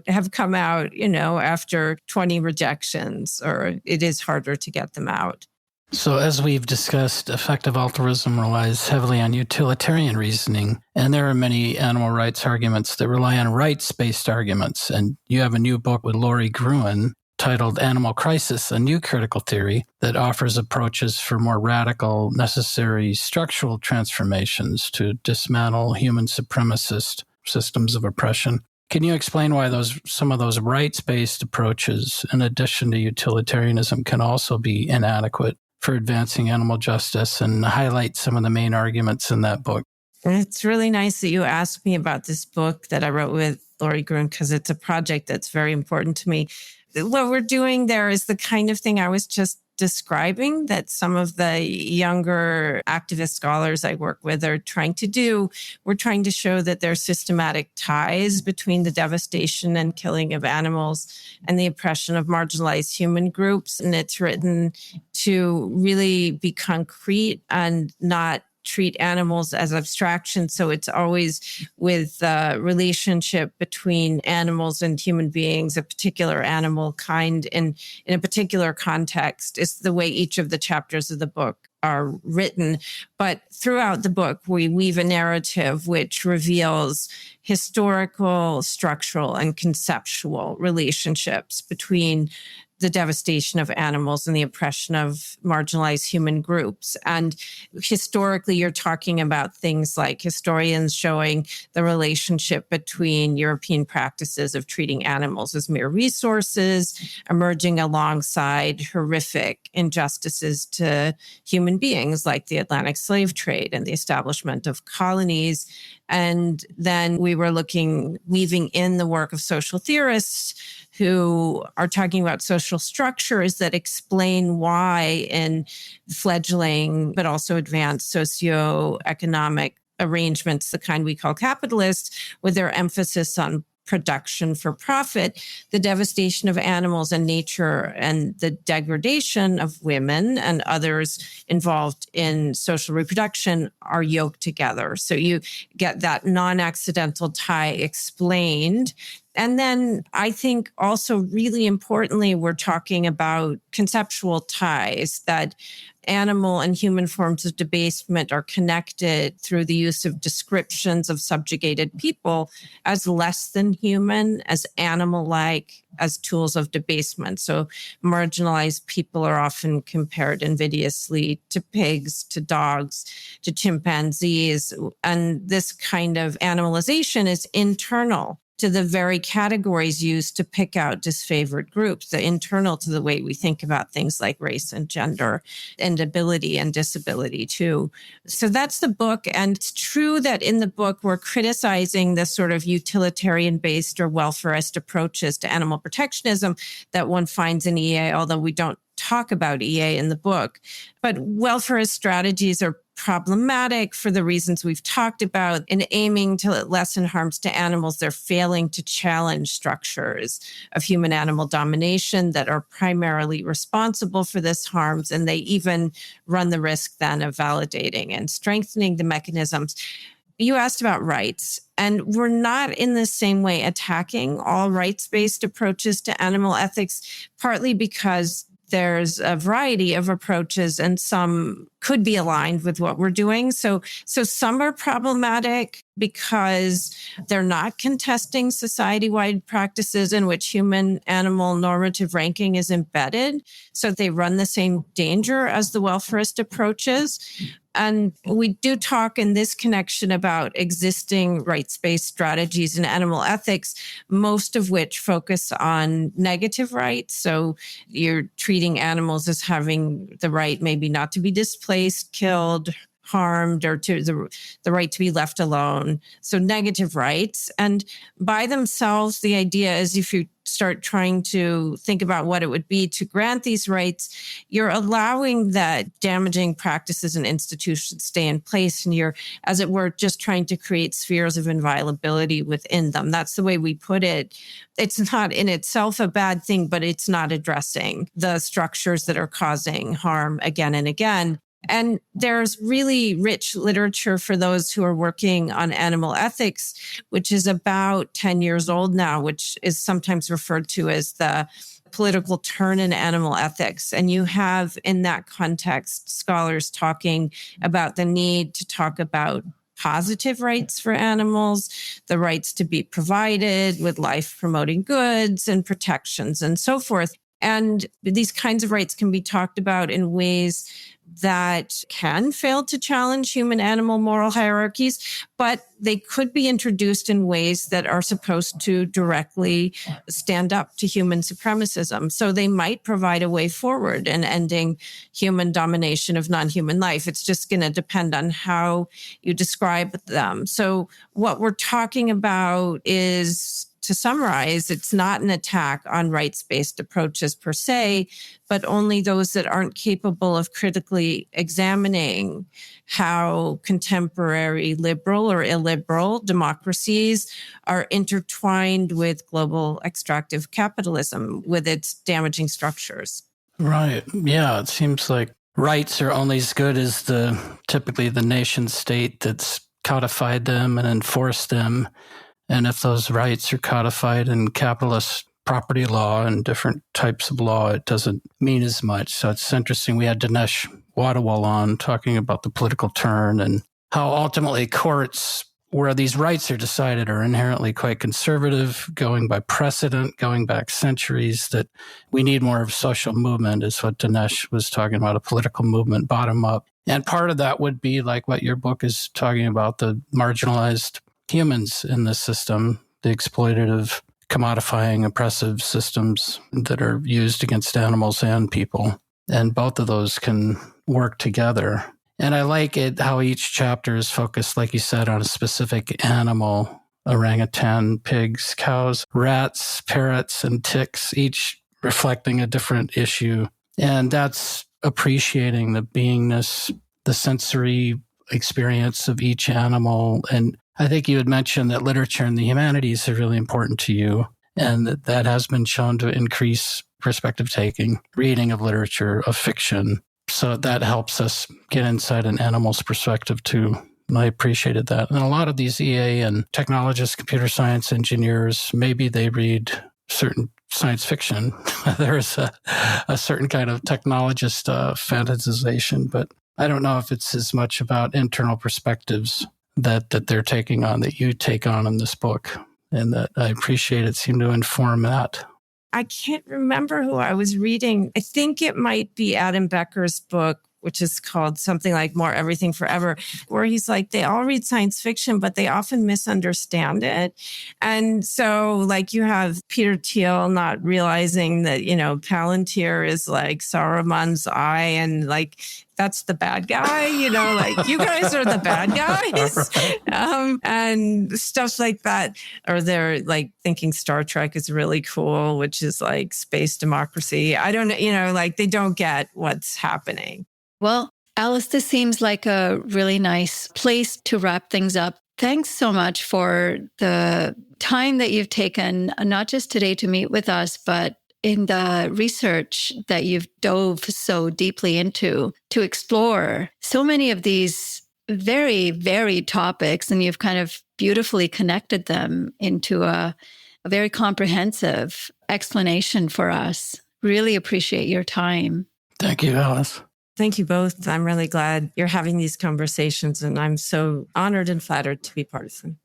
have come out, after 20 rejections, or it is harder to get them out. So as we've discussed, effective altruism relies heavily on utilitarian reasoning, and there are many animal rights arguments that rely on rights-based arguments. And you have a new book with Laurie Gruen titled Animal Crisis, a New Critical Theory, that offers approaches for more radical, necessary structural transformations to dismantle human supremacist systems of oppression. Can you explain why some of those rights-based approaches, in addition to utilitarianism, can also be inadequate for advancing animal justice, and highlight some of the main arguments in that book? It's really nice that you asked me about this book that I wrote with Laurie Gruen, because it's a project that's very important to me. What we're doing there is the kind of thing I was just describing that some of the younger activist scholars I work with are trying to do. We're trying to show that there are systematic ties between the devastation and killing of animals and the oppression of marginalized human groups. And it's written to really be concrete and not treat animals as abstractions. So it's always with the relationship between animals and human beings, a particular animal kind in a particular context is the way each of the chapters of the book are written. But throughout the book, we weave a narrative which reveals historical, structural, and conceptual relationships between the devastation of animals and the oppression of marginalized human groups. And historically, you're talking about things like historians showing the relationship between European practices of treating animals as mere resources, emerging alongside horrific injustices to human beings like the Atlantic slave trade and the establishment of colonies. And then we were weaving in the work of social theorists who are talking about social structures that explain why in fledgling, but also advanced socioeconomic arrangements, the kind we call capitalist, with their emphasis on production for profit, the devastation of animals and nature and the degradation of women and others involved in social reproduction are yoked together. So you get that non-accidental tie explained. And then I think also really importantly, we're talking about conceptual ties that animal and human forms of debasement are connected through the use of descriptions of subjugated people as less than human, as animal-like, as tools of debasement. So marginalized people are often compared invidiously to pigs, to dogs, to chimpanzees. And this kind of animalization is internal to the very categories used to pick out disfavored groups, the internal to the way we think about things like race and gender and ability and disability too. So that's the book. And it's true that in the book, we're criticizing the sort of utilitarian-based or welfarist approaches to animal protectionism that one finds in EA, although we don't talk about EA in the book. But welfarist strategies are problematic for the reasons we've talked about. In aiming to lessen harms to animals, they're failing to challenge structures of human-animal domination that are primarily responsible for this harms, and they even run the risk then of validating and strengthening the mechanisms. You asked about rights, and we're not in the same way attacking all rights-based approaches to animal ethics, partly because there's a variety of approaches and some could be aligned with what we're doing. So some are problematic because they're not contesting society-wide practices in which human-animal normative ranking is embedded. So they run the same danger as the welfarist approaches. And we do talk in this connection about existing rights-based strategies in animal ethics, most of which focus on negative rights. So you're treating animals as having the right maybe not to be displaced, killed, harmed, or to the right to be left alone. So negative rights. And by themselves, the idea is if you start trying to think about what it would be to grant these rights, you're allowing that damaging practices and institutions stay in place. And you're, as it were, just trying to create spheres of inviolability within them. That's the way we put it. It's not in itself a bad thing, but it's not addressing the structures that are causing harm again and again. And there's really rich literature for those who are working on animal ethics, which is about 10 years old now, which is sometimes referred to as the political turn in animal ethics. And you have in that context scholars talking about the need to talk about positive rights for animals, the rights to be provided with life-promoting goods and protections and so forth. And these kinds of rights can be talked about in ways that can fail to challenge human-animal moral hierarchies, but they could be introduced in ways that are supposed to directly stand up to human supremacism. So they might provide a way forward in ending human domination of non-human life. It's just going to depend on how you describe them. So what we're talking about is, to summarize, it's not an attack on rights-based approaches per se, but only those that aren't capable of critically examining how contemporary liberal or illiberal democracies are intertwined with global extractive capitalism with its damaging structures. Right. Yeah, it seems like rights are only as good as typically the nation state that's codified them and enforced them. And if those rights are codified in capitalist property law and different types of law, it doesn't mean as much. So it's interesting. We had Dinesh Wadawal on talking about the political turn and how ultimately courts, where these rights are decided, are inherently quite conservative, going by precedent, going back centuries, that we need more of a social movement is what Dinesh was talking about, a political movement, bottom up. And part of that would be like what your book is talking about, the marginalized humans in the system, the exploitative, commodifying, oppressive systems that are used against animals and people. And both of those can work together. And I like it how each chapter is focused, like you said, on a specific animal: orangutan, pigs, cows, rats, parrots, and ticks, each reflecting a different issue. And that's appreciating the beingness, the sensory experience of each animal. And I think you had mentioned that literature and the humanities are really important to you, and that has been shown to increase perspective taking, reading of literature, of fiction. So that helps us get inside an animal's perspective too. And I appreciated that. And a lot of these EA and technologists, computer science engineers, maybe they read certain science fiction. There's a certain kind of technologist fantasization, but I don't know if it's as much about internal perspectives that they're taking on, that you take on in this book, and that I appreciate it seemed to inform that. I can't remember who I was reading. I think it might be Adam Becker's book, which is called something like More Everything Forever, where he's like, they all read science fiction, but they often misunderstand it. And so like you have Peter Thiel not realizing that, Palantir is like Saruman's eye, and like, that's the bad guy, like you guys are the bad guys. And stuff like that. Or they're like thinking Star Trek is really cool, which is like space democracy. I don't know, like they don't get what's happening. Well, Alice, this seems like a really nice place to wrap things up. Thanks so much for the time that you've taken, not just today to meet with us, but in the research that you've dove so deeply into to explore so many of these very varied topics. And you've kind of beautifully connected them into a very comprehensive explanation for us. Really appreciate your time. Thank you, Alice. Thank you both. I'm really glad you're having these conversations, and I'm so honored and flattered to be part of them.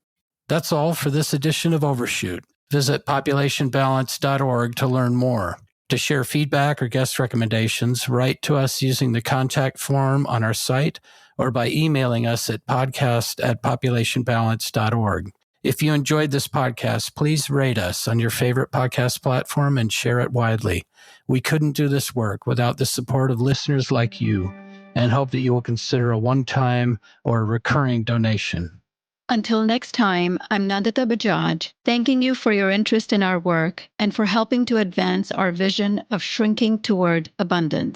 That's all for this edition of Overshoot. Visit populationbalance.org to learn more. To share feedback or guest recommendations, write to us using the contact form on our site or by emailing us at podcast@populationbalance.org. If you enjoyed this podcast, please rate us on your favorite podcast platform and share it widely. We couldn't do this work without the support of listeners like you, and hope that you will consider a one-time or recurring donation. Until next time, I'm Nandita Bajaj, thanking you for your interest in our work and for helping to advance our vision of shrinking toward abundance.